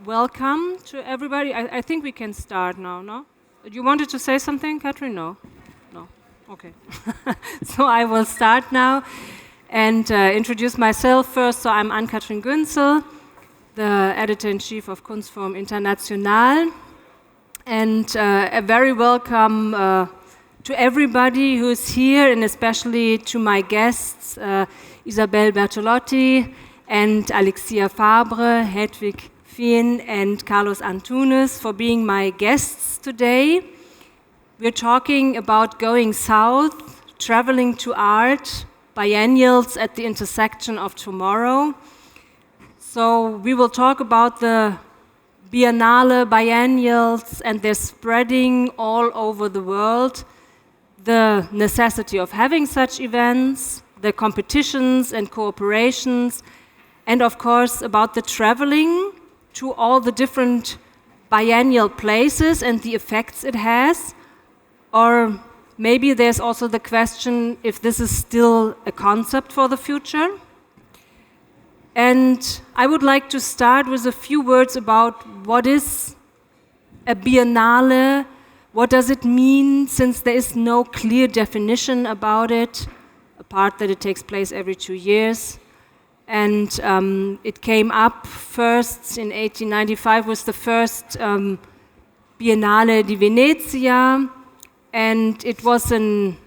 Welcome to everybody. I think we can start now, no? You wanted to say something, Katrin? No? No. Okay. So I will start now and introduce myself first. So I'm Ann-Katrin Günzel, the editor-in-chief of Kunstforum International. And a very welcome to everybody who's here, and especially to my guests, Isabelle Bertolotti and Alexia Fabre, Hedwig, Fijen, and Carlos Antunes for being my guests today. We're talking about going south, traveling to art, biennials at the intersection of tomorrow. So we will talk about the Biennale, biennials, and they're spreading all over the world, the necessity of having such events, the competitions and cooperations, and of course about the traveling to all the different biennial places and the effects it has. Or maybe there's also the question if this is still a concept for the future. And I would like to start with a few words about what is a biennale, what does it mean, since there is no clear definition about it, apart that it takes place every 2 years. And it came up first in 1895 was the first Biennale di Venezia, and it was an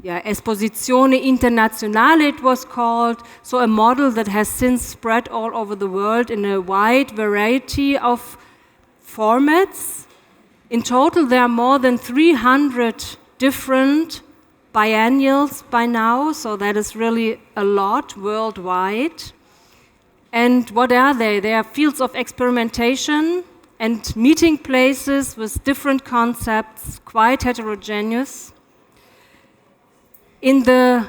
Esposizione Internazionale it was called, so a model that has since spread all over the world in a wide variety of formats. In total, there are more than 300 different biennials by now, so that is really a lot worldwide. And what are they? They are fields of experimentation and meeting places with different concepts, quite heterogeneous. In the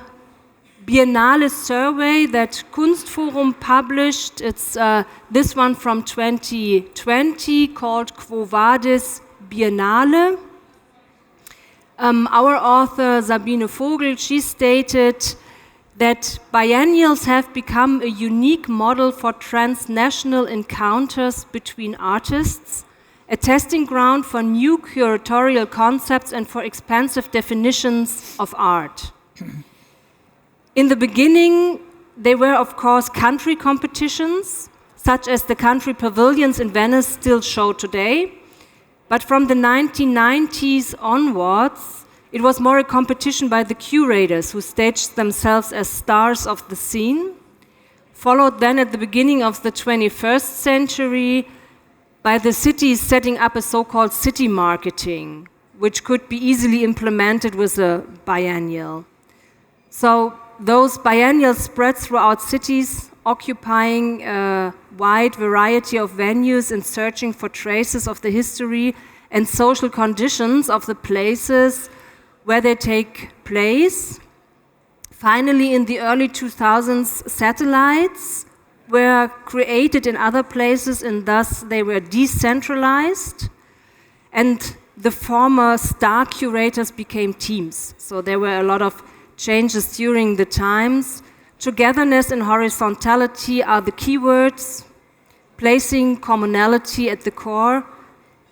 Biennale survey that KUNSTFORUM published, it's this one from 2020 called Quo Vadis Biennale. Our author Sabine Vogel, she stated that biennials have become a unique model for transnational encounters between artists, a testing ground for new curatorial concepts and for expansive definitions of art. In the beginning, they were, of course, country competitions, such as the country pavilions in Venice still show today. But from the 1990s onwards, it was more a competition by the curators who staged themselves as stars of the scene, followed then at the beginning of the 21st century by the cities setting up a so-called city marketing, which could be easily implemented with a biennial. So those biennials spread throughout cities, occupying a wide variety of venues and searching for traces of the history and social conditions of the places where they take place. Finally, in the early 2000s, satellites were created in other places, and thus they were decentralized. And the former star curators became teams. So there were a lot of changes during the times. Togetherness and horizontality are the keywords, placing commonality at the core,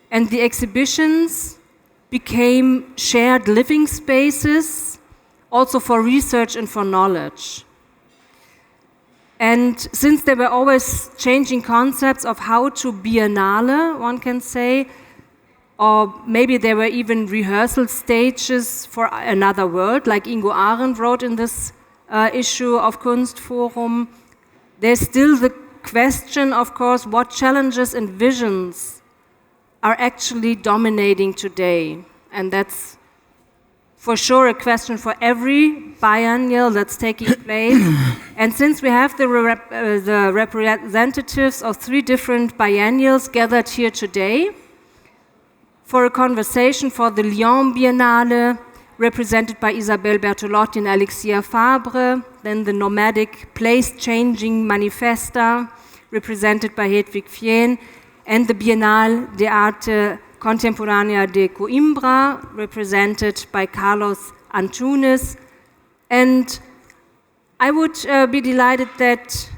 and the exhibitions became shared living spaces, also for research and for knowledge. And since there were always changing concepts of how to biennale, one can say, or maybe there were even rehearsal stages for another world, like Ingo Arendt wrote in this issue of KUNSTFORUM. There's still the question, of course, what challenges and visions are actually dominating today. And that's for sure a question for every biennial that's taking place. And since we have the representatives of 3 different biennials gathered here today for a conversation for the Lyon Biennale, represented by Isabelle Bertolotti and Alexia Fabre, then the nomadic place-changing Manifesta, represented by Hedwig Fijen, and the Biennale de Arte contemporanea de Coimbra, represented by Carlos Antunes. And I would be delighted that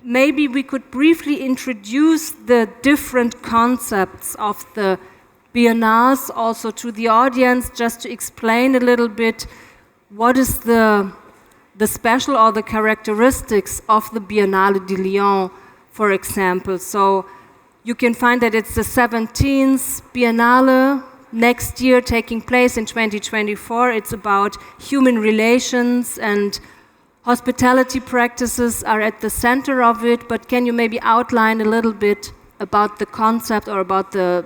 maybe we could briefly introduce the different concepts of the Biennales also to the audience, just to explain a little bit what is the special or the characteristics of the Biennale de Lyon, for example. So you can find that it's the 17th Biennale next year, taking place in 2024. It's about human relations, and hospitality practices are at the center of it. But can you maybe outline a little bit about the concept, or about the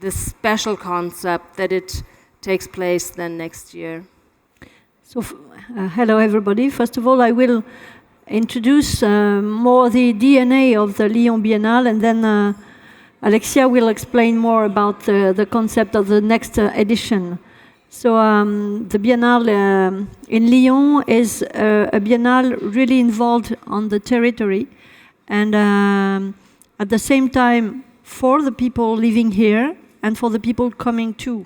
special concept that it takes place then next year? So, hello everybody. First of all, I will introduce more the DNA of the Lyon Biennale, and then Alexia will explain more about the concept of the next edition. So the Biennale in Lyon is a Biennale really involved on the territory, and at the same time for the people living here and for the people coming too.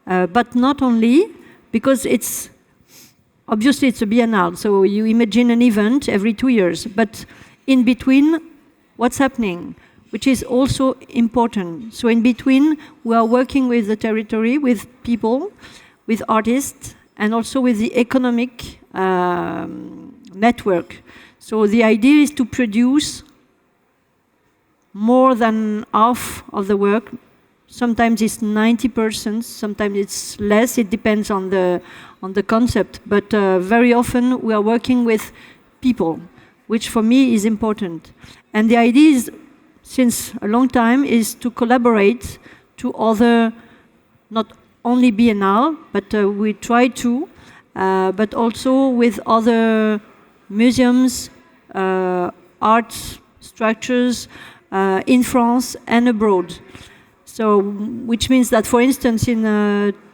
But not only, because obviously it's a Biennale, so you imagine an event every 2 years, but in between, what's happening, which is also important. So in between, we are working with the territory, with people, with artists, and also with the economic network. So the idea is to produce more than half of the work. Sometimes it's 90%, sometimes it's less. It depends on the concept. But very often we are working with people, which for me is important. And the idea is, since a long time, is to collaborate to other, not only Biennale, but we try to, but also with other museums, art structures in France and abroad. So, which means that, for instance, in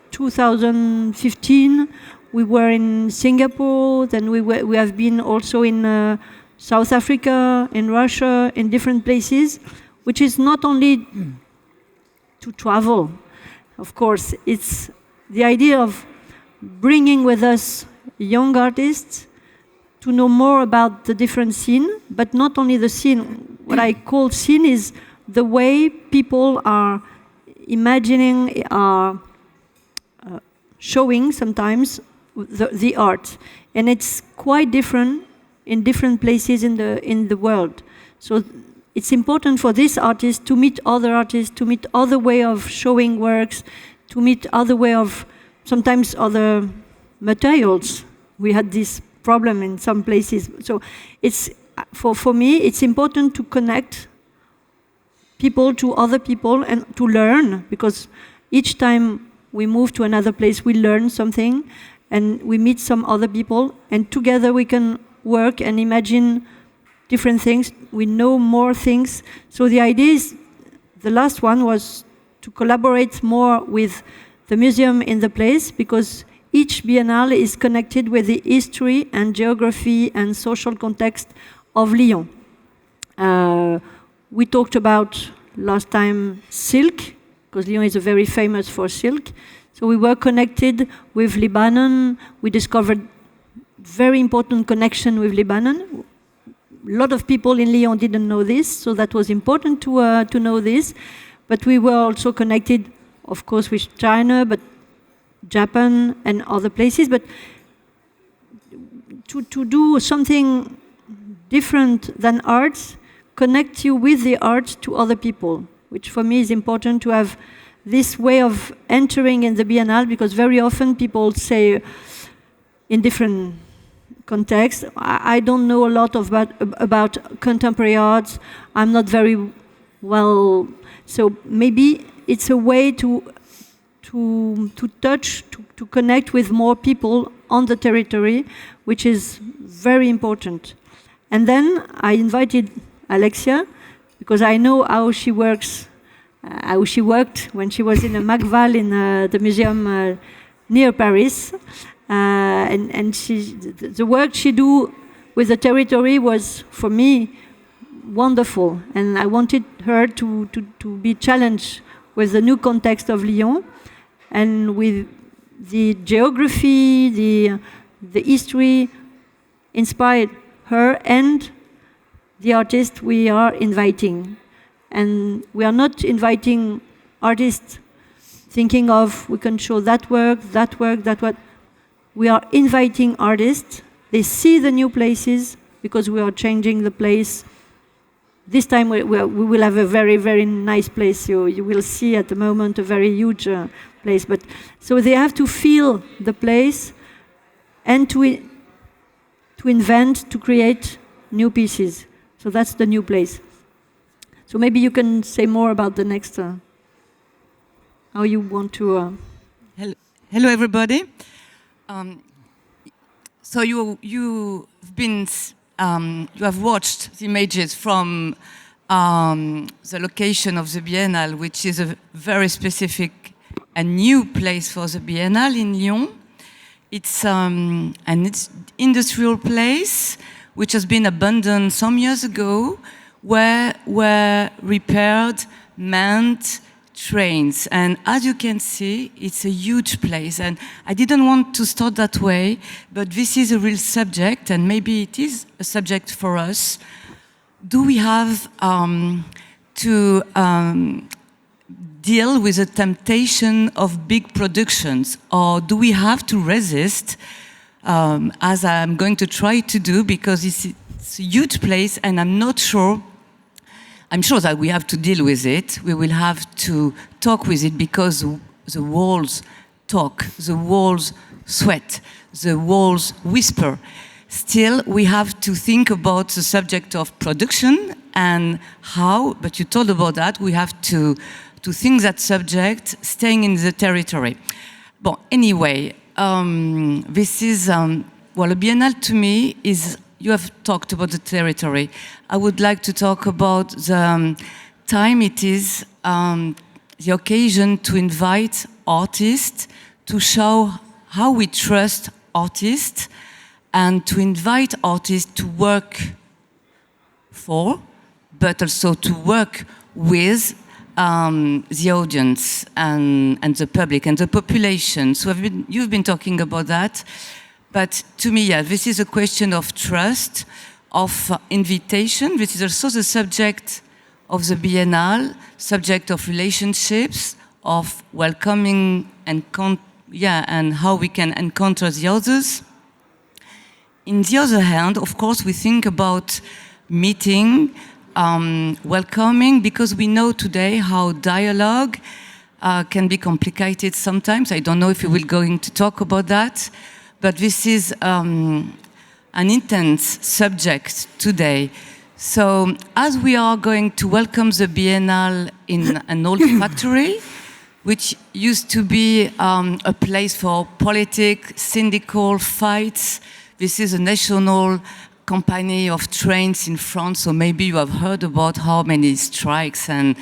2015, we were in Singapore, then we have been also in South Africa, in Russia, in different places, which is not only to travel. Of course, it's the idea of bringing with us young artists to know more about the different scene, but not only the scene. What I call scene is the way people are imagining, are showing sometimes the art, and it's quite different in different places in the world. So it's important for this artist to meet other artists, to meet other way of showing works, to meet other way of sometimes other materials. We had this problem in some places. So it's for me, it's important to connect people to other people and to learn, because each time we move to another place, we learn something and we meet some other people, and together we can work and imagine different things. We know more things. So the idea is, the last one was to collaborate more with the museum in the place, because each Biennale is connected with the history and geography and social context of Lyon. We talked about last time silk, because Lyon is very famous for silk. So we were connected with Lebanon. We discovered very important connection with Lebanon. A lot of people in Lyon didn't know this, so that was important to know this. But we were also connected, of course, with China, but Japan and other places. But to do something different than art, connect you with the art to other people, which for me is important, to have this way of entering in the Biennale, because very often people say in different contexts, I don't know a lot about contemporary arts, I'm not very well, so maybe it's a way to touch, to connect with more people on the territory, which is very important. And then I invited Alexia, because I know how she works, how she worked when she was in a Magval in the museum near Paris. And the work she do with the territory was, for me, wonderful. And I wanted her to be challenged with the new context of Lyon, and with the geography, the history inspired her, and the artists we are inviting. And we are not inviting artists thinking of, we can show that work, that work, that work. We are inviting artists. They see the new places because we are changing the place. This time we will have a very, very nice place. You will see at the moment a very huge place. But so they have to feel the place and to invent, to create new pieces. So that's the new place. So maybe you can say more about the next, how you want to... Hello everybody. So you have watched the images from the location of the Biennale, which is a very specific and new place for the Biennale in Lyon. It's an industrial place which has been abandoned some years ago, where were repaired manned trains. And as you can see, it's a huge place. And I didn't want to start that way, but this is a real subject, and maybe it is a subject for us. Do we have to deal with the temptation of big productions, or do we have to resist, as I'm going to try to do, because it's a huge place, and I'm sure that we have to deal with it. We will have to talk with it, because the walls talk, the walls sweat, the walls whisper. Still, we have to think about the subject of production and how, but you told about that, we have to think that subject, staying in the territory. But anyway, this is, well, a Biennale to me is, you have talked about the territory. I would like to talk about the time it is, the occasion to invite artists, to show how we trust artists, and to invite artists to work for, but also to work with the audience and the public and the population. So you've been talking about that. But to me, yeah, this is a question of trust, of invitation. This is also the subject of the Biennale, subject of relationships, of welcoming and how we can encounter the others. In the other hand, of course, we think about meeting, welcoming, because we know today how dialogue can be complicated sometimes. I don't know if you will going to talk about that. But this is an intense subject today. So as we are going to welcome the Biennale in an old factory, which used to be a place for politics, syndical fights, this is a national company of trains in France, so maybe you have heard about how many strikes and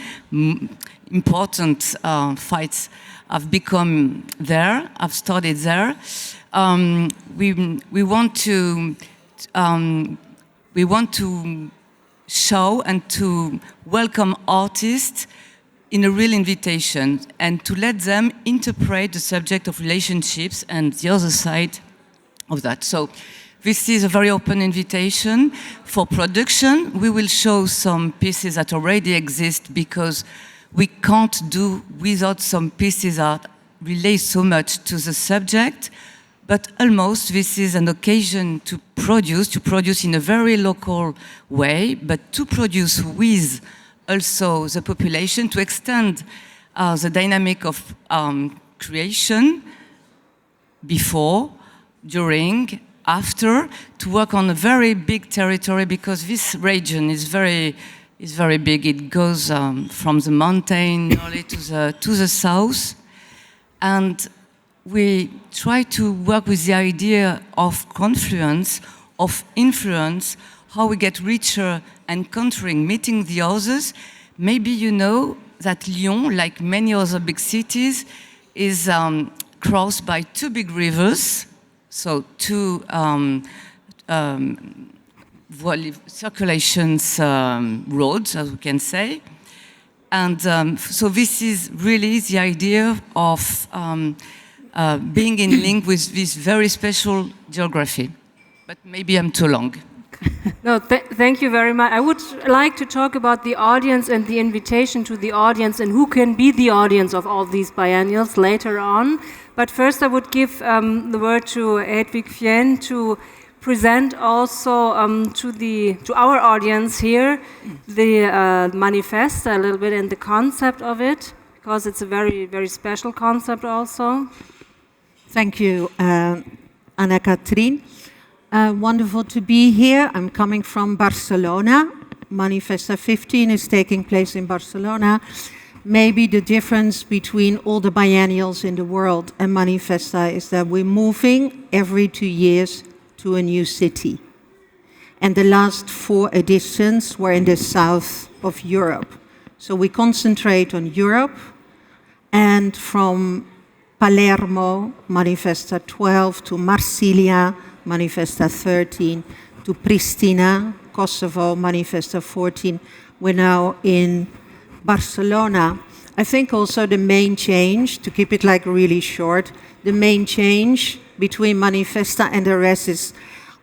important fights have become there, have started there. We want to show and to welcome artists in a real invitation, and to let them interpret the subject of relationships and the other side of that. So this is a very open invitation. For production, we will show some pieces that already exist, because we can't do without some pieces that relate so much to the subject. But almost this is an occasion to produce in a very local way, but to produce with also the population, to extend the dynamic of creation before, during, after, to work on a very big territory, because this region is very big. It goes from the mountain nearly to the south, and we try to work with the idea of confluence, of influence, how we get richer, encountering, meeting the others. Maybe you know that Lyon, like many other big cities, is crossed by two big rivers, so two circulations roads, as we can say. And so this is really the idea of being in link with this very special geography. But maybe I'm too long. No, thank you very much. I would like to talk about the audience and the invitation to the audience and who can be the audience of all these biennials later on. But first I would give the word to Hedwig Fijen to present also to our audience here the Manifesta a little bit and the concept of it, because it's a very, very special concept also. Thank you, Ann-Katrin. Wonderful to be here. I'm coming from Barcelona. Manifesta 15 is taking place in Barcelona. Maybe the difference between all the biennials in the world and Manifesta is that we're moving every 2 years to a new city. And the last 4 editions were in the south of Europe. So we concentrate on Europe, and from Palermo, Manifesta 12, to Marsilia, Manifesta 13, to Pristina, Kosovo, Manifesta 14. We're now in Barcelona. I think also the main change, to keep it like really short, the main change between Manifesta and the rest is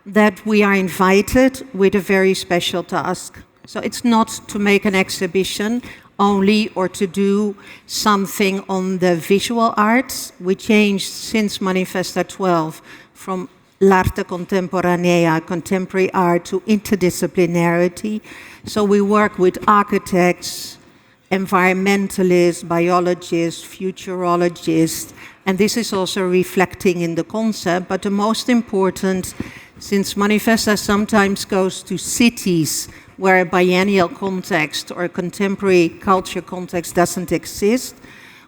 that we are invited with a very special task. So it's not to make an exhibition only or to do something on the visual arts. We changed since Manifesta 12 from l'arte contemporanea, contemporary art, to interdisciplinarity. So we work with architects, environmentalists, biologists, futurologists, and this is also reflecting in the concept. But the most important, since Manifesta sometimes goes to cities where a biennial context or a contemporary culture context doesn't exist,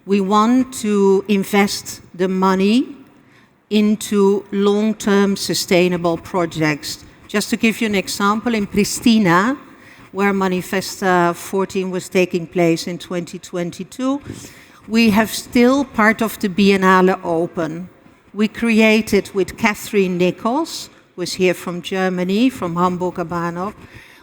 we want to invest the money into long-term sustainable projects. Just to give you an example, in Pristina, where Manifesta 14 was taking place in 2022, we have still part of the Biennale open. We created with Catherine Nichols, who is here from Germany, from Hamburger Bahnhof,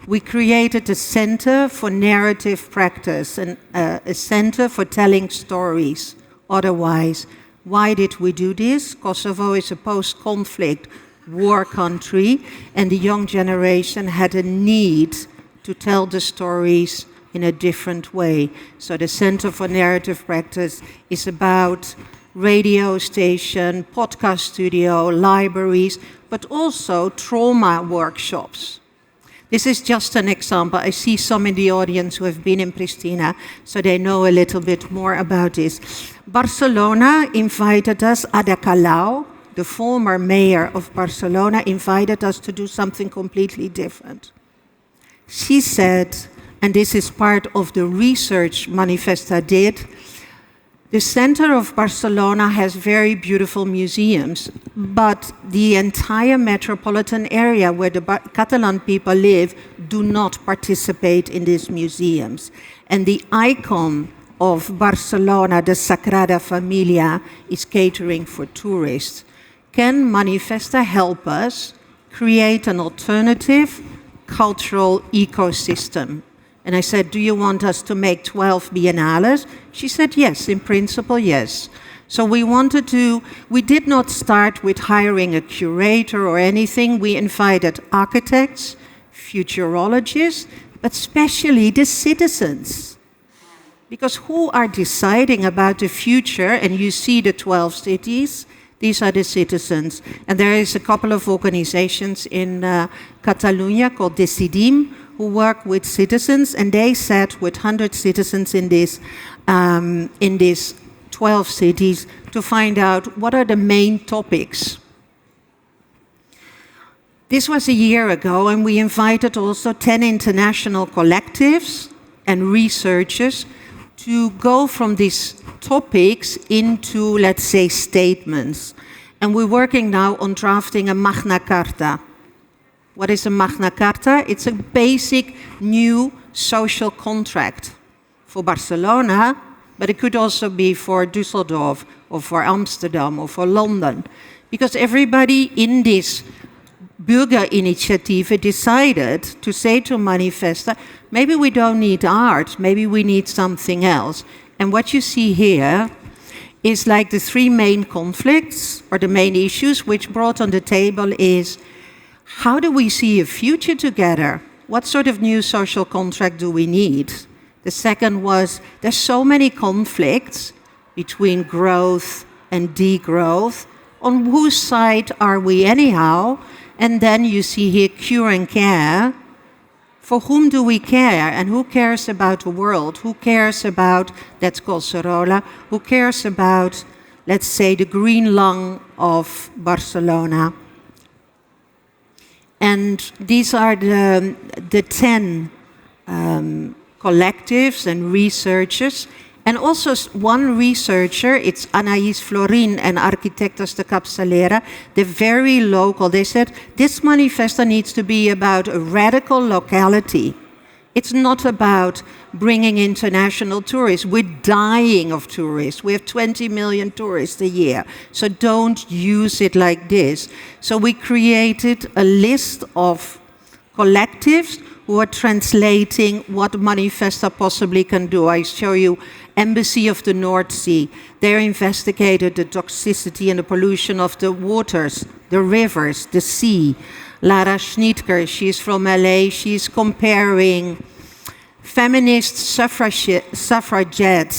we created a center for narrative practice and a center for telling stories. Otherwise, why did we do this? Kosovo is a post-conflict war country, and the young generation had a need to tell the stories in a different way. So the Center for Narrative Practice is about radio station, podcast studio, libraries, but also trauma workshops. This is just an example. I see some in the audience who have been in Pristina, so they know a little bit more about this. Barcelona invited us, Ada Colau, the former mayor of Barcelona, invited us to do something completely different. She said, and this is part of the research Manifesta did, the center of Barcelona has very beautiful museums, but the entire metropolitan area where the Catalan people live do not participate in these museums. And the icon of Barcelona, the Sagrada Familia, is catering for tourists. Can Manifesta help us create an alternative cultural ecosystem? And I said, do you want us to make 12 biennales? She said, yes, in principle, yes. So we did not start with hiring a curator or anything. We invited architects, futurologists, but especially the citizens. Because who are deciding about the future? And you see the 12 cities, these are the citizens. And there is a couple of organizations in Catalonia called Decidim, who work with citizens, and they sat with 100 citizens in these 12 cities to find out what are the main topics. This was a year ago, and we invited also 10 international collectives and researchers to go from these topics into, let's say, statements. And we're working now on drafting a Magna Carta. What is a Magna Carta? It's a basic new social contract for Barcelona, but it could also be for Düsseldorf or for Amsterdam or for London. Because everybody in this Bürgerinitiative decided to say to Manifesta, maybe we don't need art, maybe we need something else. And what you see here is like the 3 main conflicts or the main issues which brought on the table is how do we see a future together? What sort of new social contract do we need? The second was, there's so many conflicts between growth and degrowth. On whose side are we anyhow? And then you see here cure and care. For whom do we care? And who cares about the world? Who cares about, that's called Sorolla, who cares about, let's say, the green lung of Barcelona? And these are the 10 collectives and researchers. And also one researcher, it's Anaïs Florin and Arquitectos de Capçalera. They're very local. They said, this Manifesta needs to be about a radical locality. It's not about bringing international tourists. We're dying of tourists. We have 20 million tourists a year. So don't use it like this. So we created a list of collectives who are translating what Manifesta possibly can do. I show you Embassy of the North Sea. They investigated the toxicity and the pollution of the waters, the rivers, the sea. Lara Schnitker, she's from LA, she's comparing feminist suffragettes,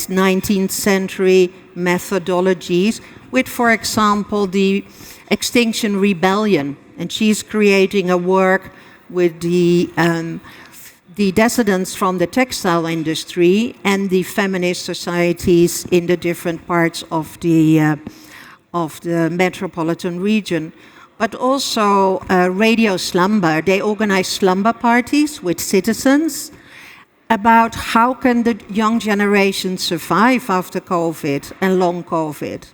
19th century methodologies with, for example, the Extinction Rebellion. And she's creating a work with the dissidents from the textile industry and the feminist societies in the different parts of the metropolitan region. But also Radio Slumber. They organize slumber parties with citizens about how can the young generation survive after COVID and long COVID.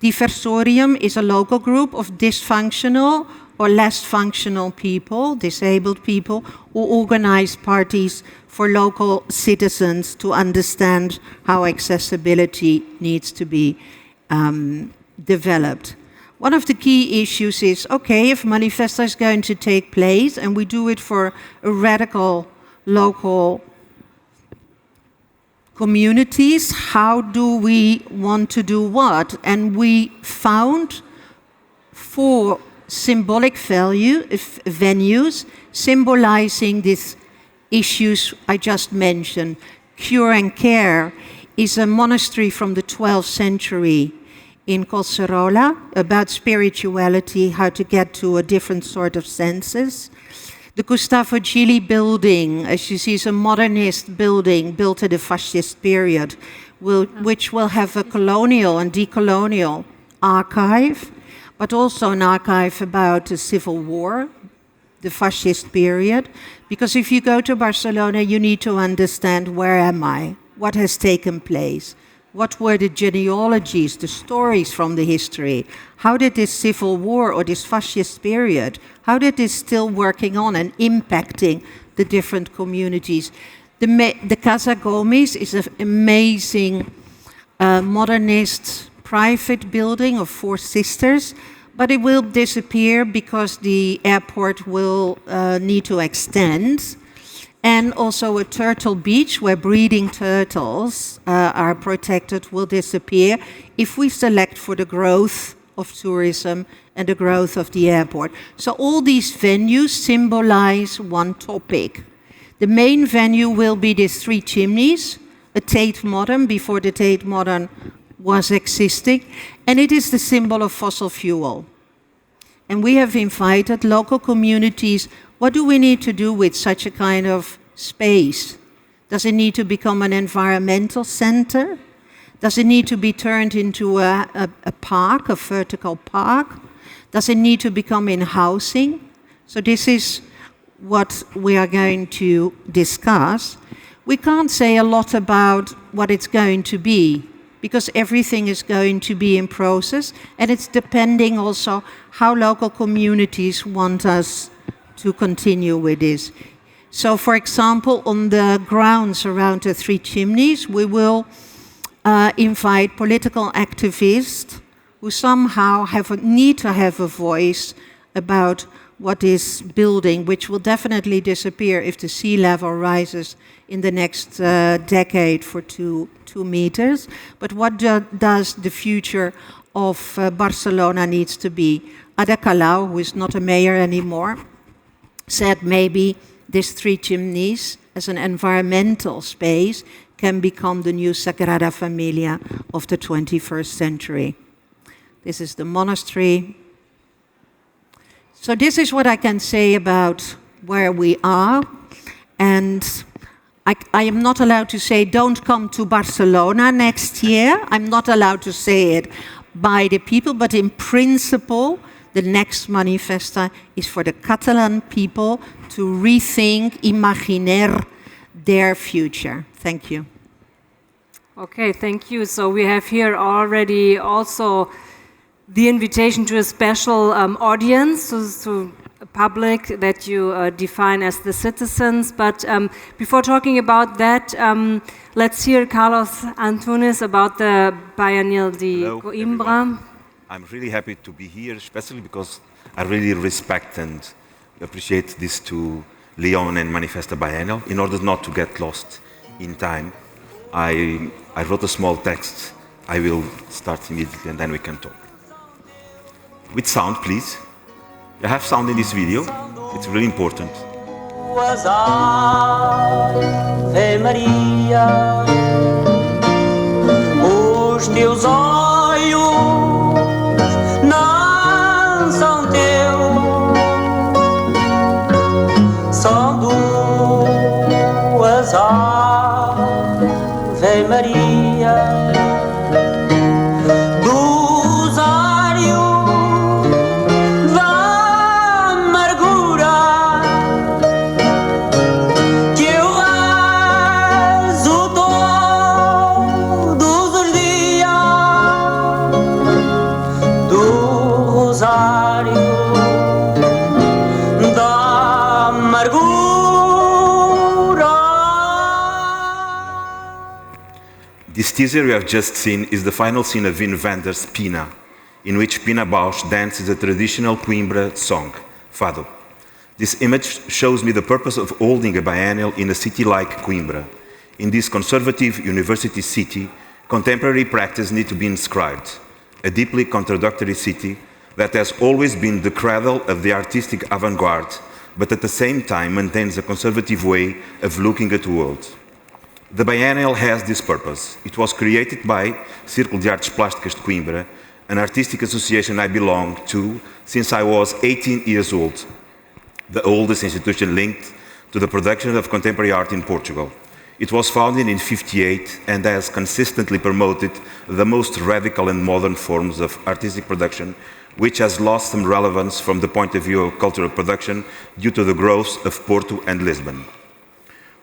Diversorium is a local group of dysfunctional or less functional people, disabled people, who organize parties for local citizens to understand how accessibility needs to be developed. One of the key issues is, okay, if Manifesta is going to take place and we do it for a radical local communities, how do we want to do what? And we found 4 symbolic venues symbolizing these issues I just mentioned. Cure and Care is a monastery from the 12th century in Colserola about spirituality, how to get to a different sort of senses. The Gustavo Gili building, as you see, is a modernist building built in the fascist period, which will have a colonial and decolonial archive, but also an archive about the Civil War, the fascist period. Because if you go to Barcelona, you need to understand, where am I? What has taken place? What were the genealogies, the stories from the history? How did this Civil War or this fascist period, how did this still working on and impacting the different communities? The Casa Gomes is an amazing modernist private building of 4 sisters, but it will disappear because the airport will need to extend. And also a turtle beach where breeding turtles are protected will disappear if we select for the growth of tourism and the growth of the airport. So all these venues symbolize one topic. The main venue will be these 3 chimneys, a Tate Modern before the Tate Modern was existing, and it is the symbol of fossil fuel. And we have invited local communities. What do we need to do with such a kind of space? Does it need to become an environmental center? Does it need to be turned into a park, a vertical park? Does it need to become in housing? So this is what we are going to discuss. We can't say a lot about what it's going to be, because everything is going to be in process, and it's depending also how local communities want us to continue with this. So, for example, on the grounds around the 3 chimneys, we will invite political activists who somehow need to have a voice about what is building, which will definitely disappear if the sea level rises in the next decade for 2 meters. But what does the future of Barcelona needs to be? Ada Colau, who is not a mayor anymore, said maybe this Three Chimneys as an environmental space can become the new Sagrada Familia of the 21st century. This is the monastery. So this is what I can say about where we are. And I am not allowed to say, don't come to Barcelona next year. I'm not allowed to say it by the people, but in principle, the next Manifesta is for the Catalan people to rethink, imaginer their future. Thank you. Okay, thank you. So we have here already also the invitation to a special audience, to a public that you define as the citizens. But before talking about that, let's hear Carlos Antunes about the Bienal de Coimbra. I'm really happy to be here, especially because I really respect and appreciate these two Lyon and Manifesta Biennial. In order not to get lost in time, I wrote a small text. I will start immediately and then we can talk. With sound, please. You have sound in this video. It's really important. Ave Maria, os teus olhos não são teus, são duas Ave Maria. This teaser you have just seen is the final scene of Wim Wenders' Pina, in which Pina Bausch dances a traditional Coimbra song, Fado. This image shows me the purpose of holding a biennial in a city like Coimbra. In this conservative university city, contemporary practice needs to be inscribed, a deeply contradictory city that has always been the cradle of the artistic avant-garde, but at the same time maintains a conservative way of looking at the world. The Biennial has this purpose. It was created by Círculo de Artes Plásticas de Coimbra, an artistic association I belong to since I was 18 years old, the oldest institution linked to the production of contemporary art in Portugal. It was founded in 1958 and has consistently promoted the most radical and modern forms of artistic production, which has lost some relevance from the point of view of cultural production due to the growth of Porto and Lisbon.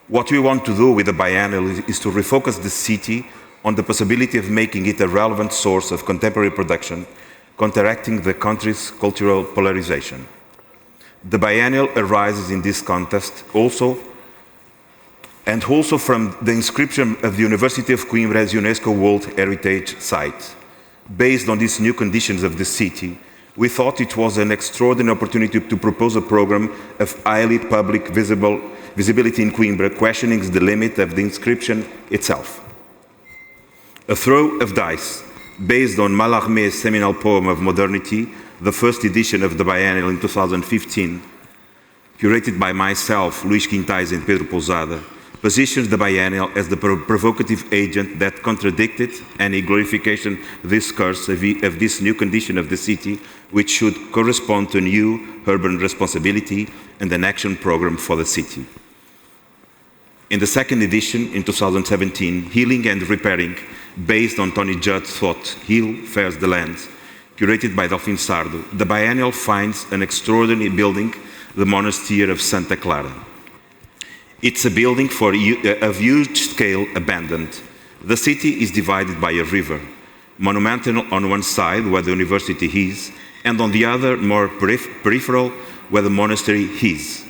What we want to do with the Biennial is to refocus the city on the possibility of making it a relevant source of contemporary production, counteracting the country's cultural polarization. The Biennial arises in this context also from the inscription of the University of Coimbra as UNESCO World Heritage Site. Based on these new conditions of the city, we thought it was an extraordinary opportunity to propose a program of highly public visibility in Coimbra, questioning the limit of the inscription itself. A throw of dice, based on Mallarmé's seminal poem of modernity, the first edition of the Biennial in 2015, curated by myself, Luís Quintais and Pedro Pousada, positions the Biennial as the provocative agent that contradicted any glorification discourse of this new condition of the city, which should correspond to new urban responsibility and an action program for the city. In the second edition, in 2017, Healing and Repairing, based on Tony Judd's thought, Heal Fares the Land, curated by Delphine Sardo, the Biennial finds an extraordinary building, the Monastery of Santa Clara. It's a building of huge scale abandoned. The city is divided by a river, monumental on one side where the university is, and on the other, more peripheral, where the monastery is,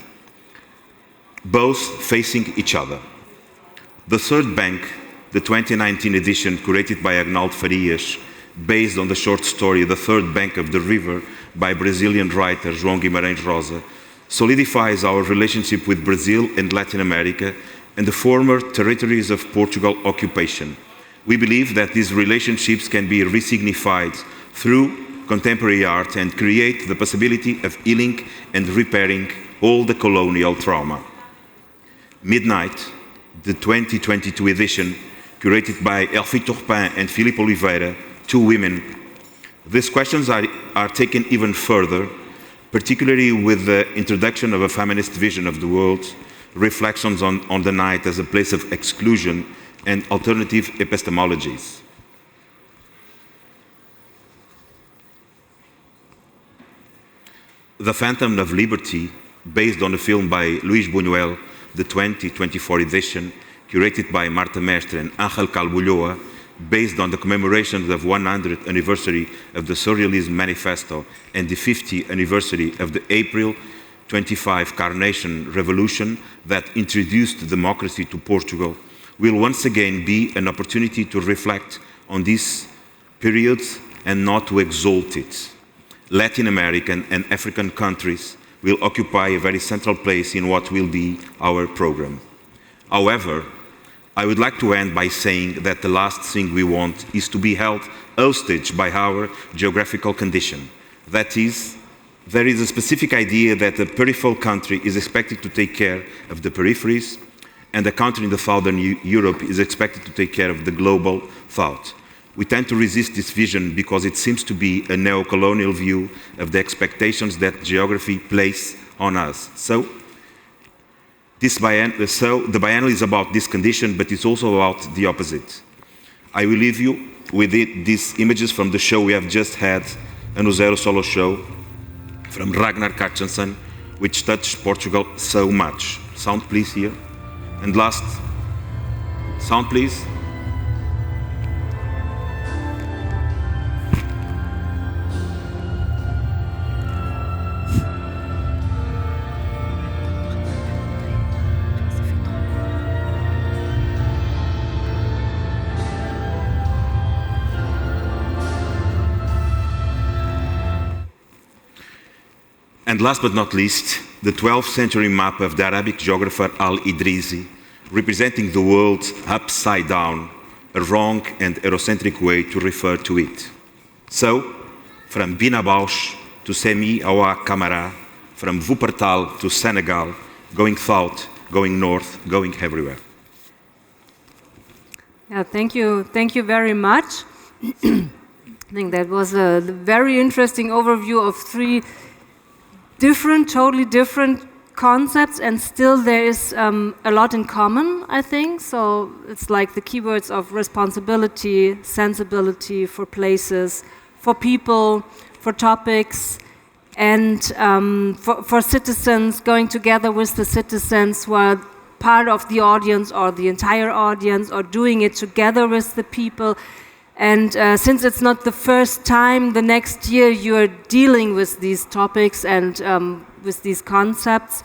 both facing each other. The third bank, the 2019 edition, curated by Agnaldo Farias, based on the short story The Third Bank of the River by Brazilian writer João Guimarães Rosa, solidifies our relationship with Brazil and Latin America and the former territories of Portugal occupation. We believe that these relationships can be resignified through contemporary art and create the possibility of healing and repairing all the colonial trauma. Midnight, the 2022 edition, curated by Elfie Turpin and Philippe Oliveira, two women. These questions are taken even further, particularly with the introduction of a feminist vision of the world, reflections on the night as a place of exclusion, and alternative epistemologies. The Phantom of Liberty, based on a film by Luis Buñuel, the 2024 edition, curated by Marta Mestre and Ángel Calbulloa, based on the commemorations of 100th anniversary of the Surrealism Manifesto and the 50th anniversary of the April 25 Carnation Revolution that introduced democracy to Portugal, will once again be an opportunity to reflect on these periods and not to exalt it. Latin American and African countries will occupy a very central place in what will be our program. However, I would like to end by saying that the last thing we want is to be held hostage by our geographical condition. That is, there is a specific idea that a peripheral country is expected to take care of the peripheries, and a country in the southern Europe is expected to take care of the global south. We tend to resist this vision because it seems to be a neo-colonial view of the expectations that geography places on us. So the Biennale is about this condition, but it's also about the opposite. I will leave you with these images from the show we have just had, a No Zero solo show from Ragnar Carstensen, which touched Portugal so much. Sound please here. And last, sound please. And last but not least, the 12th century map of the Arabic geographer Al-Idrisi, representing the world upside down, a wrong and Eurocentric way to refer to it. So, from Bina Bausch to Semi Awa Kamara, from Wuppertal to Senegal, going south, going north, going everywhere. Yeah, thank you very much. I think that was a very interesting overview of three totally different concepts, and still there is a lot in common, I think. So it's like the keywords of responsibility, sensibility for places, for people, for topics, and for citizens, going together with the citizens who are part of the audience or the entire audience, or doing it together with the people. And since it's not the first time, the next year you are dealing with these topics and with these concepts,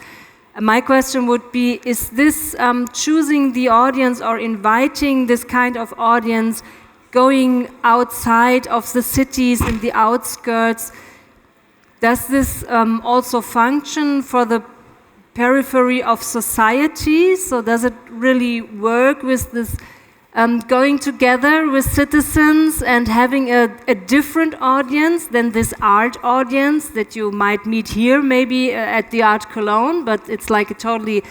my question would be, is this choosing the audience or inviting this kind of audience going outside of the cities in the outskirts, does this also function for the periphery of society? So does it really work with this going together with citizens and having a different audience than this art audience that you might meet here maybe at the Art Cologne, but it's like a totally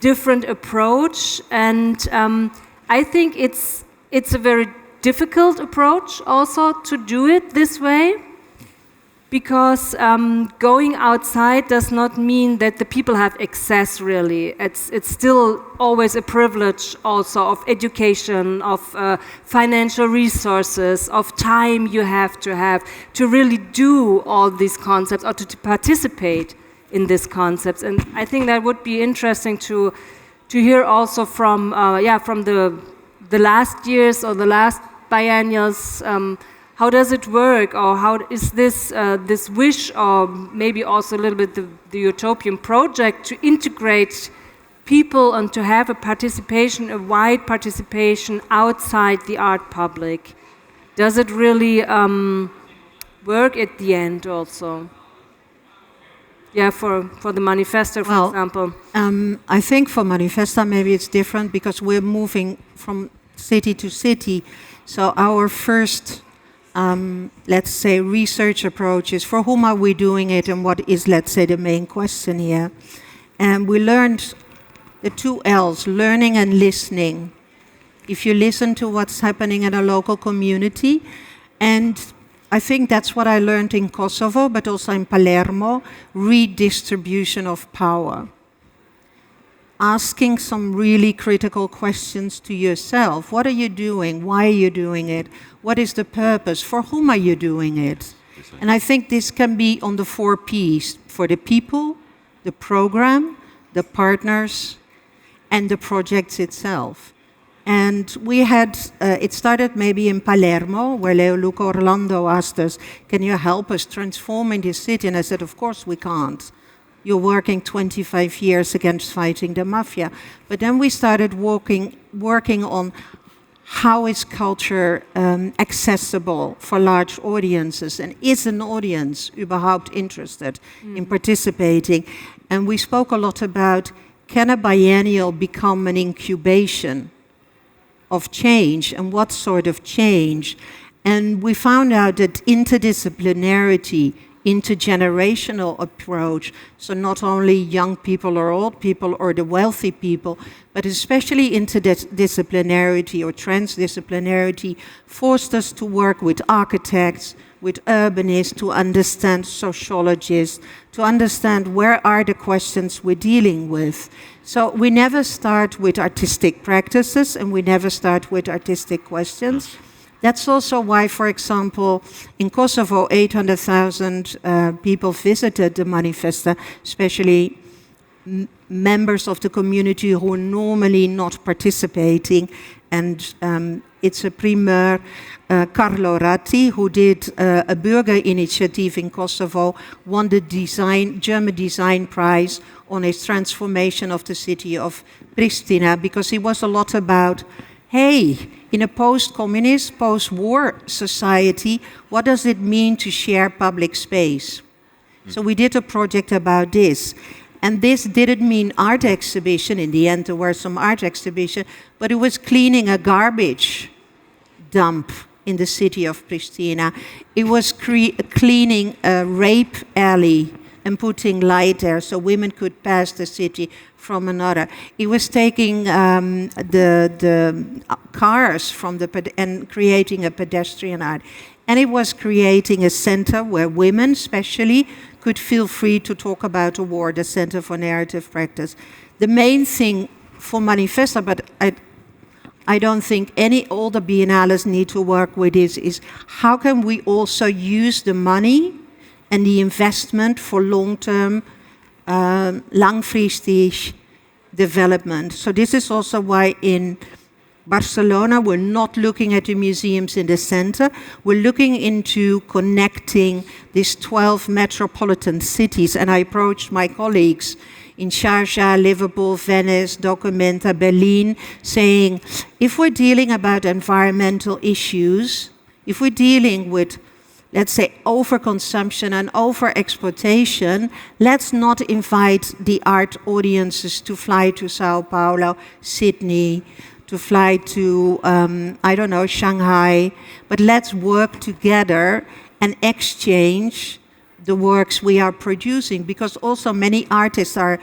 different approach. And I think it's a very difficult approach also to do it this way, because going outside does not mean that the people have access, really. It's still always a privilege also of education, of financial resources, of time you have to really do all these concepts or to participate in these concepts. And I think that would be interesting to hear also from the last years or the last biennials. How does it work, or how is this this wish, or maybe also a little bit the utopian project to integrate people and to have a participation, a wide participation outside the art public? Does it really work at the end also? Yeah, for the Manifesta, for example. I think for Manifesta maybe it's different because we're moving from city to city. So our first let's say, research approaches. For whom are we doing it, and what is, let's say, the main question here? And we learned the 2 L's, learning and listening. If you listen to what's happening in a local community, and I think that's what I learned in Kosovo, but also in Palermo, redistribution of power. Asking some really critical questions to yourself. What are you doing? Why are you doing it? What is the purpose? For whom are you doing it? And I think this can be on the 4 Ps, for the people, the program, the partners, and the projects itself. And we had, it started maybe in Palermo, where Leo Luca Orlando asked us, can you help us transforming this city? And I said, of course we can't. You're working 25 years against fighting the mafia. But then we started working on how is culture accessible for large audiences, and is an audience überhaupt interested in participating? And we spoke a lot about, can a biennial become an incubation of change, and what sort of change? And we found out that interdisciplinarity, intergenerational approach, so not only young people or old people or the wealthy people, but especially interdisciplinarity or transdisciplinarity, forced us to work with architects, with urbanists, to understand sociologists, to understand where are the questions we're dealing with. So we never start with artistic practices, and we never start with artistic questions. That's also why, for example, in Kosovo, 800,000 people visited the Manifesta, especially members of the community who are normally not participating. And it's a primeur, Carlo Ratti, who did a Bürgerinitiative in Kosovo, won the German Design Prize on his transformation of the city of Pristina, because it was a lot about, hey, in a post-communist, post-war society, what does it mean to share public space? So we did a project about this. And this didn't mean art exhibition. In the end, there were some art exhibition, but it was cleaning a garbage dump in the city of Pristina. It was cleaning a rape alley and putting light there so women could pass the city from another. It was taking the cars from and creating a pedestrian art. And it was creating a center where women, especially, could feel free to talk about the war, the Center for Narrative Practice. The main thing for Manifesta, but I don't think all the biennales need to work with this, is how can we also use the money and the investment for long-term, langfristig development. So this is also why in Barcelona, we're not looking at the museums in the center. We're looking into connecting these 12 metropolitan cities. And I approached my colleagues in Sharjah, Liverpool, Venice, Documenta, Berlin, saying, if we're dealing about environmental issues, if we're dealing with, let's say, overconsumption and overexploitation, let's not invite the art audiences to fly to Sao Paulo, Sydney, to fly to, Shanghai, but let's work together and exchange the works we are producing, because also many artists are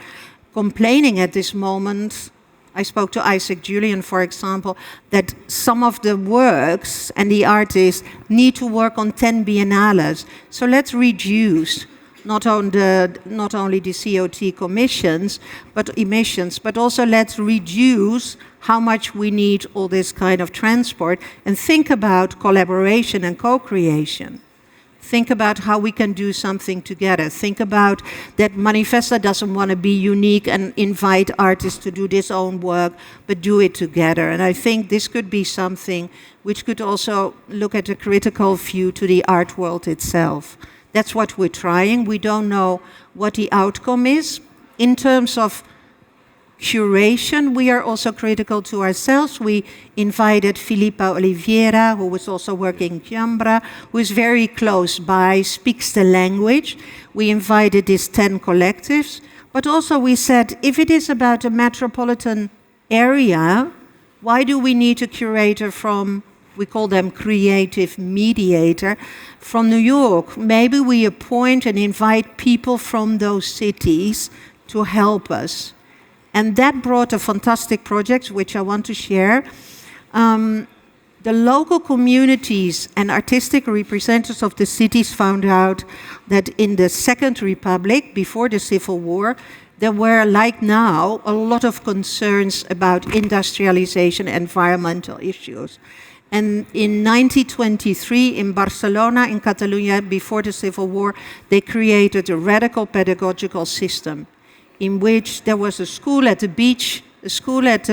complaining at this moment. I spoke to Isaac Julian, for example, that some of the works and the artists need to work on 10 biennales. So let's reduce not only the CO2 emissions, but also let's reduce how much we need all this kind of transport, and think about collaboration and co-creation. Think about how we can do something together. Think about that Manifesta doesn't want to be unique and invite artists to do this own work, but do it together. And I think this could be something which could also look at a critical view to the art world itself. That's what we're trying. We don't know what the outcome is. In terms of curation, we are also critical to ourselves. We invited Filippa Oliveira, who was also working in Coimbra, who is very close by, speaks the language. We invited these 10 collectives, but also we said, if it is about a metropolitan area, why do we need a curator from we call them creative mediator, from New York. Maybe we appoint and invite people from those cities to help us. And that brought a fantastic project, which I want to share. The local communities and artistic representatives of the cities found out that in the Second Republic, before the Civil War, there were, like now, a lot of concerns about industrialization, environmental issues. And in 1923, in Barcelona, in Catalonia, before the Civil War, they created a radical pedagogical system in which there was a school at the beach, a school at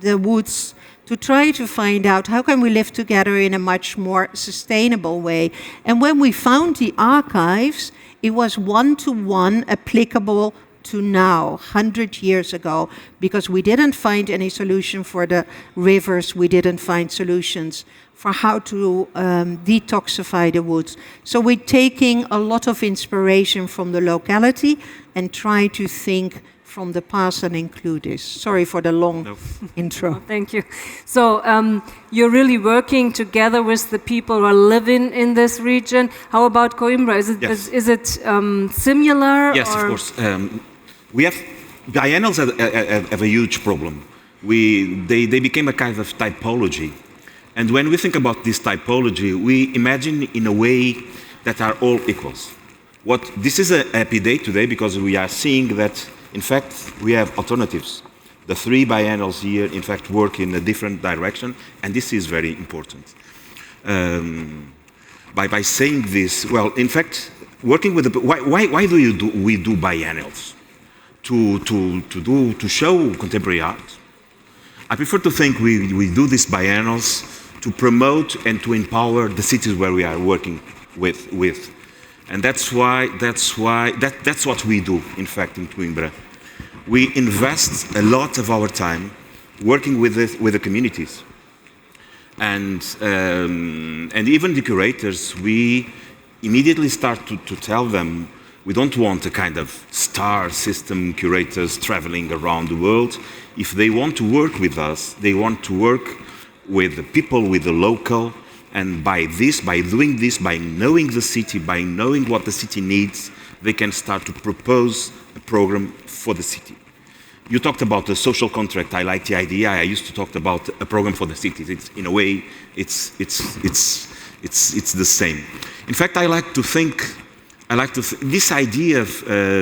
the woods, to try to find out how can we live together in a much more sustainable way. And when we found the archives, it was one-to-one applicable to now, 100 years ago, because we didn't find any solution for the rivers, we didn't find solutions for how to detoxify the woods. So we're taking a lot of inspiration from the locality and try to think from the past and include this. Sorry for the long intro. Thank you. So you're really working together with the people who are living in this region. How about Coimbra? Is it similar? Yes, of course. We have biennales have a huge problem. They became a kind of typology. And when we think about this typology, we imagine in a way that are all equals. This is a happy day today because we are seeing that, in fact, we have alternatives. The 3 biennales here, in fact, work in a different direction, and this is very important. By saying this, well, in fact, working with why do we do biennales? To show contemporary art. I prefer to think we do these biennales to promote and to empower the cities where we are working with. And that's what we do, in fact, in Coimbra. We invest a lot of our time working with the communities. And even the curators, we immediately start to tell them we don't want a kind of star system curators traveling around the world. If they want to work with us, they want to work with the people, with the local, and by doing this, by knowing the city, by knowing what the city needs, they can start to propose a program for the city. You talked about the social contract. I like the idea. I used to talk about a program for the cities. It's in a way, it's the same. In fact, this idea of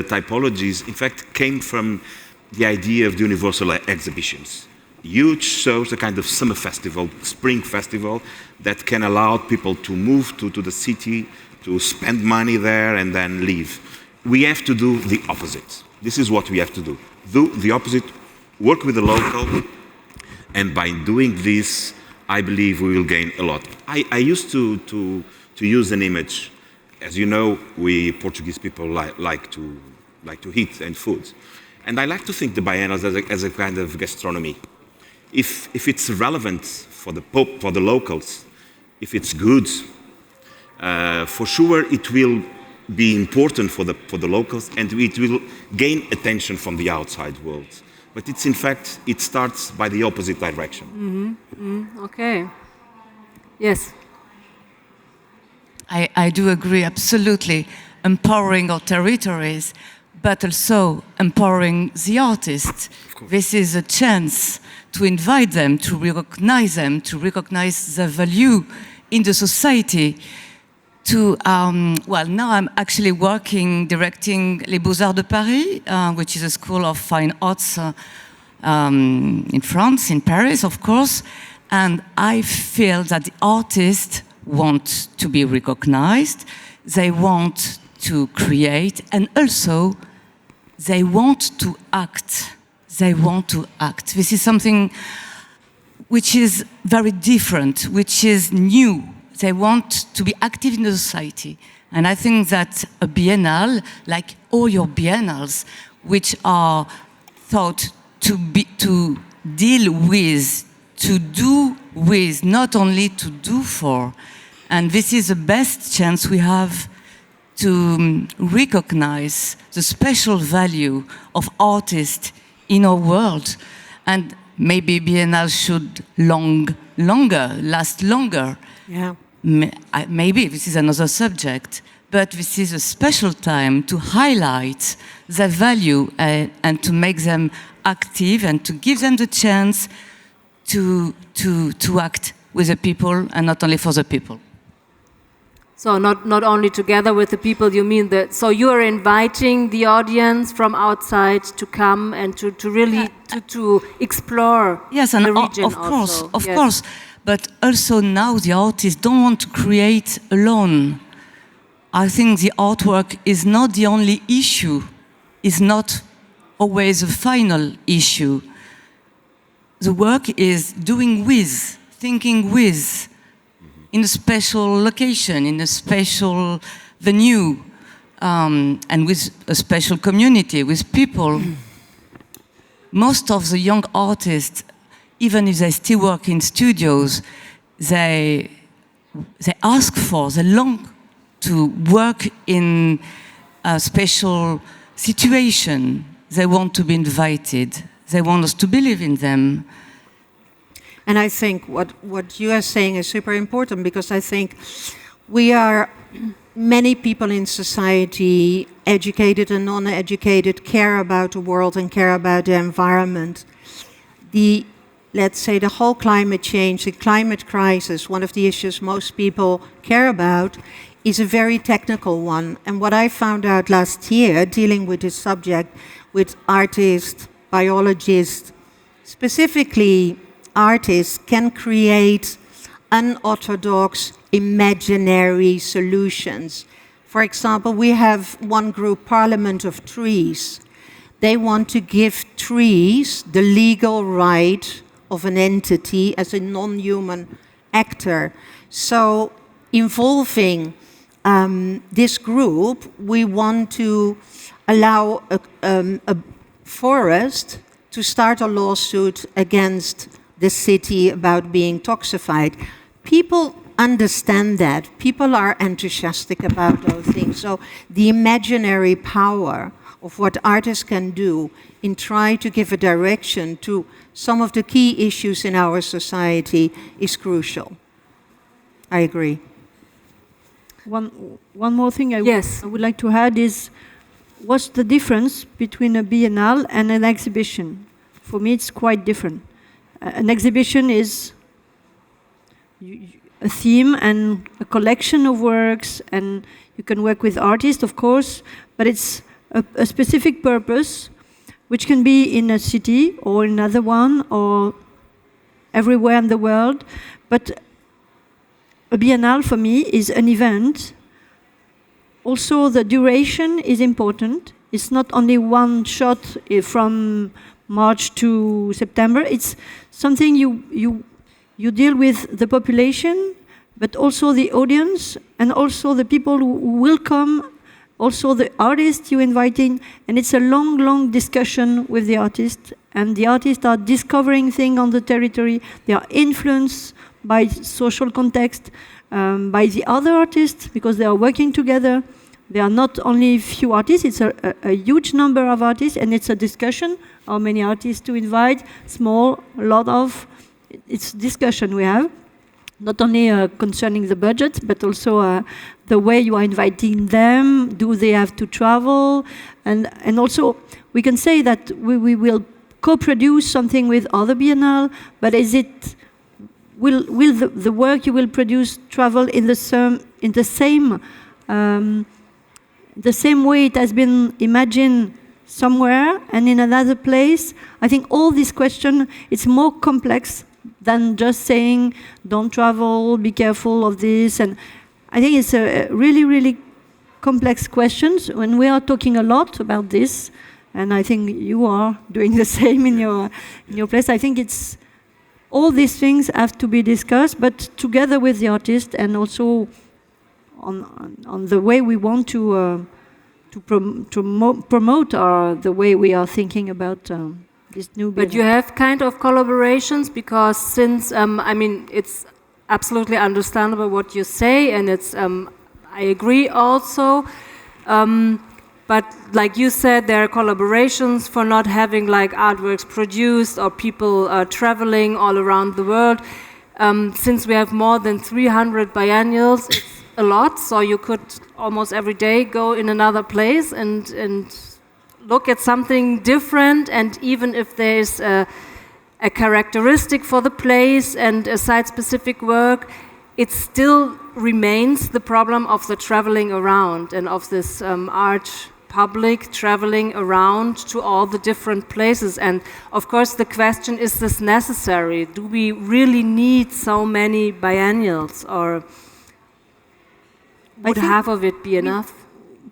typologies, in fact, came from the idea of the universal exhibitions. Huge shows, a kind of summer festival, spring festival, that can allow people to move to the city, to spend money there and then leave. We have to do the opposite. This is what we have to do. Do the opposite, work with the local, and by doing this, I believe we will gain a lot. I used to use an image. As you know, we Portuguese people like to eat and food. And I like to think the biennales as a kind of gastronomy. If it's relevant for the locals, if it's good, for sure it will be important for the locals, and it will gain attention from the outside world. But it's in fact, it starts by the opposite direction. Okay. Yes. I do agree, absolutely. Empowering our territories, but also empowering the artists. This is a chance to invite them, to recognize their value in the society. Well, now I'm actually directing Les Beaux-Arts de Paris, which is a school of fine arts in France, in Paris, of course. And I feel that the artists want to be recognized, they want to create, and also they want to act. They want to act. This is something which is very different, which is new. They want to be active in the society. And I think that a biennale, like all your biennales, which are thought to deal with, to do with, not only to do for. And this is the best chance we have to recognize the special value of artists in our world. And maybe Biennale should last longer. Yeah. Maybe this is another subject, but this is a special time to highlight their value and to make them active and to give them the chance to act with the people and not only for the people. So not only together with the people, you mean that, so you are inviting the audience from outside to come and to really to explore yes, and the region of course. But also now the artists don't want to create alone. I think the artwork is not the only issue, is not always a final issue. The work is doing with, thinking with, in a special location, in a special venue, and with a special community, with people. Most of the young artists, even if they still work in studios, they ask for, they long to work in a special situation. They want to be invited. They want us to believe in them. And I think what you are saying is super important, because I think we are, many people in society, educated and non-educated, care about the world and care about the environment. Let's say the whole climate change, the climate crisis, one of the issues most people care about, is a very technical one. And what I found out last year, dealing with this subject with artists, biologists, specifically artists can create unorthodox, imaginary solutions. For example, we have one group, Parliament of Trees. They want to give trees the legal right of an entity as a non-human actor. So involving this group, we want to allow a forest to start a lawsuit against the city about being toxified. People understand that. People are enthusiastic about those things. So the imaginary power of what artists can do in trying to give a direction to some of the key issues in our society is crucial. I agree. One more thing I Yes. would like to add is, what's the difference between a biennale and an exhibition? For me, it's quite different. An exhibition is a theme and a collection of works, and you can work with artists, of course, but it's a specific purpose, which can be in a city or another one or everywhere in the world. But a biennale for me is an event. Also, the duration is important. It's not only one shot from March to September. It's something you deal with the population, but also the audience, and also the people who will come, also the artists you inviting, and it's a long discussion with the artists, and the artists are discovering things on the territory. They are influenced by social context, by the other artists, because they are working together. There are not only few artists, it's a huge number of artists, and it's a discussion, how many artists to invite, small, a lot of, it's discussion we have, not only concerning the budget, but also the way you are inviting them, do they have to travel, and also we can say that we will co-produce something with other Biennale, but will the work you will produce travel in the same way it has been imagined somewhere and in another place? I think all these questions, it's more complex than just saying, don't travel, be careful of this. And I think it's a really complex questions when we are talking a lot about this. And I think you are doing the same in your place. I think it's all these things have to be discussed, but together with the artist, and also on the way we want to promote the way we are thinking about this new. But you have kind of collaborations, because since I mean, it's absolutely understandable what you say, and it's I agree also. But like you said, there are collaborations for not having like artworks produced or people traveling all around the world. Since we have more than 300 biennials, it's a lot, so you could almost every day go in another place and look at something different, and even if there is a characteristic for the place and a site-specific work, it still remains the problem of the traveling around and of this art public traveling around to all the different places. And of course the question, is this necessary? Do we really need so many biennials, or would half of it be enough?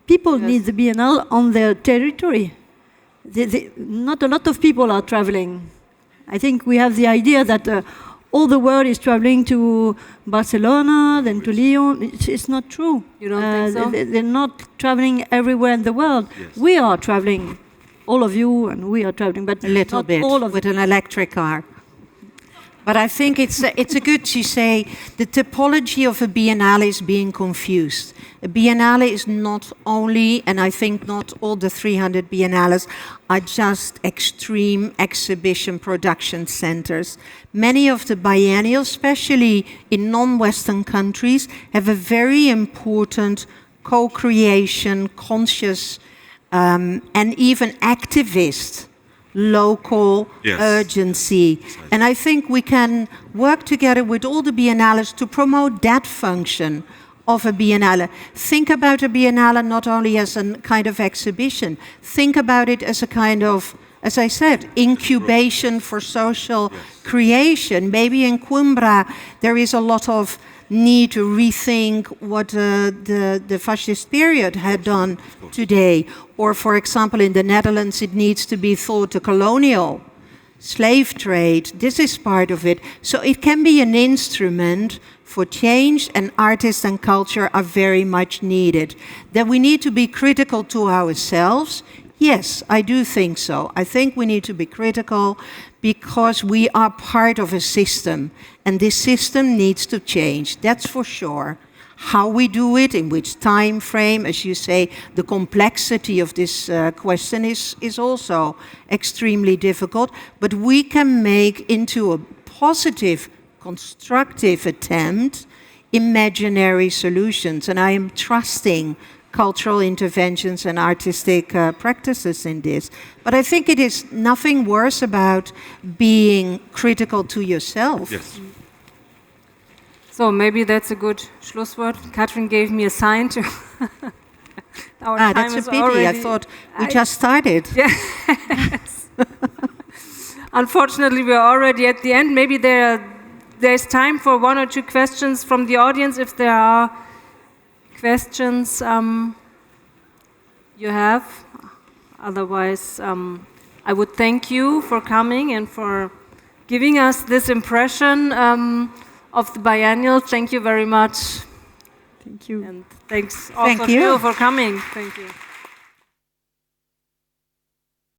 People need the Biennale on their territory. Not a lot of people are traveling. I think we have the idea that all the world is traveling to Barcelona, then to Lyon. It's not true. You don't think so? They're not traveling everywhere in the world. Yes. We are traveling, all of you, and we are traveling, but A little not bit all of with an electric car. But I think it's a good to say the typology of a biennale is being confused. A biennale is not only, and I think not all the 300 biennales are just extreme exhibition production centers. Many of the biennials, especially in non-Western countries, have a very important co-creation, conscious, and even activist local urgency. And I think we can work together with all the biennales to promote that function of a biennale. Think about a biennale not only as a kind of exhibition, think about it as a kind of, as I said, incubation for social creation. Maybe in Coimbra there is a lot of need to rethink what the fascist period had done today. Or, for example, in the Netherlands, it needs to be thought the colonial slave trade. This is part of it. So it can be an instrument for change, and artists and culture are very much needed. That we need to be critical to ourselves. Yes, I do think so. I think we need to be critical because we are part of a system, and this system needs to change, that's for sure. How we do it, in which time frame, as you say, the complexity of this question is also extremely difficult, but we can make into a positive, constructive attempt imaginary solutions, and I am trusting cultural interventions and artistic practices in this. But I think it is nothing worse about being critical to yourself. Yes. So maybe that's a good Schlusswort. Katrin gave me a sign to... Our time that's is a pity. already... I thought we just started. Yes. Unfortunately, we're already at the end. Maybe there's time for one or two questions from the audience, if there are questions you have. Otherwise, I would thank you for coming and for giving us this impression of the biennial. Thank you very much. Thank you. And thanks also to you for coming. Thank you.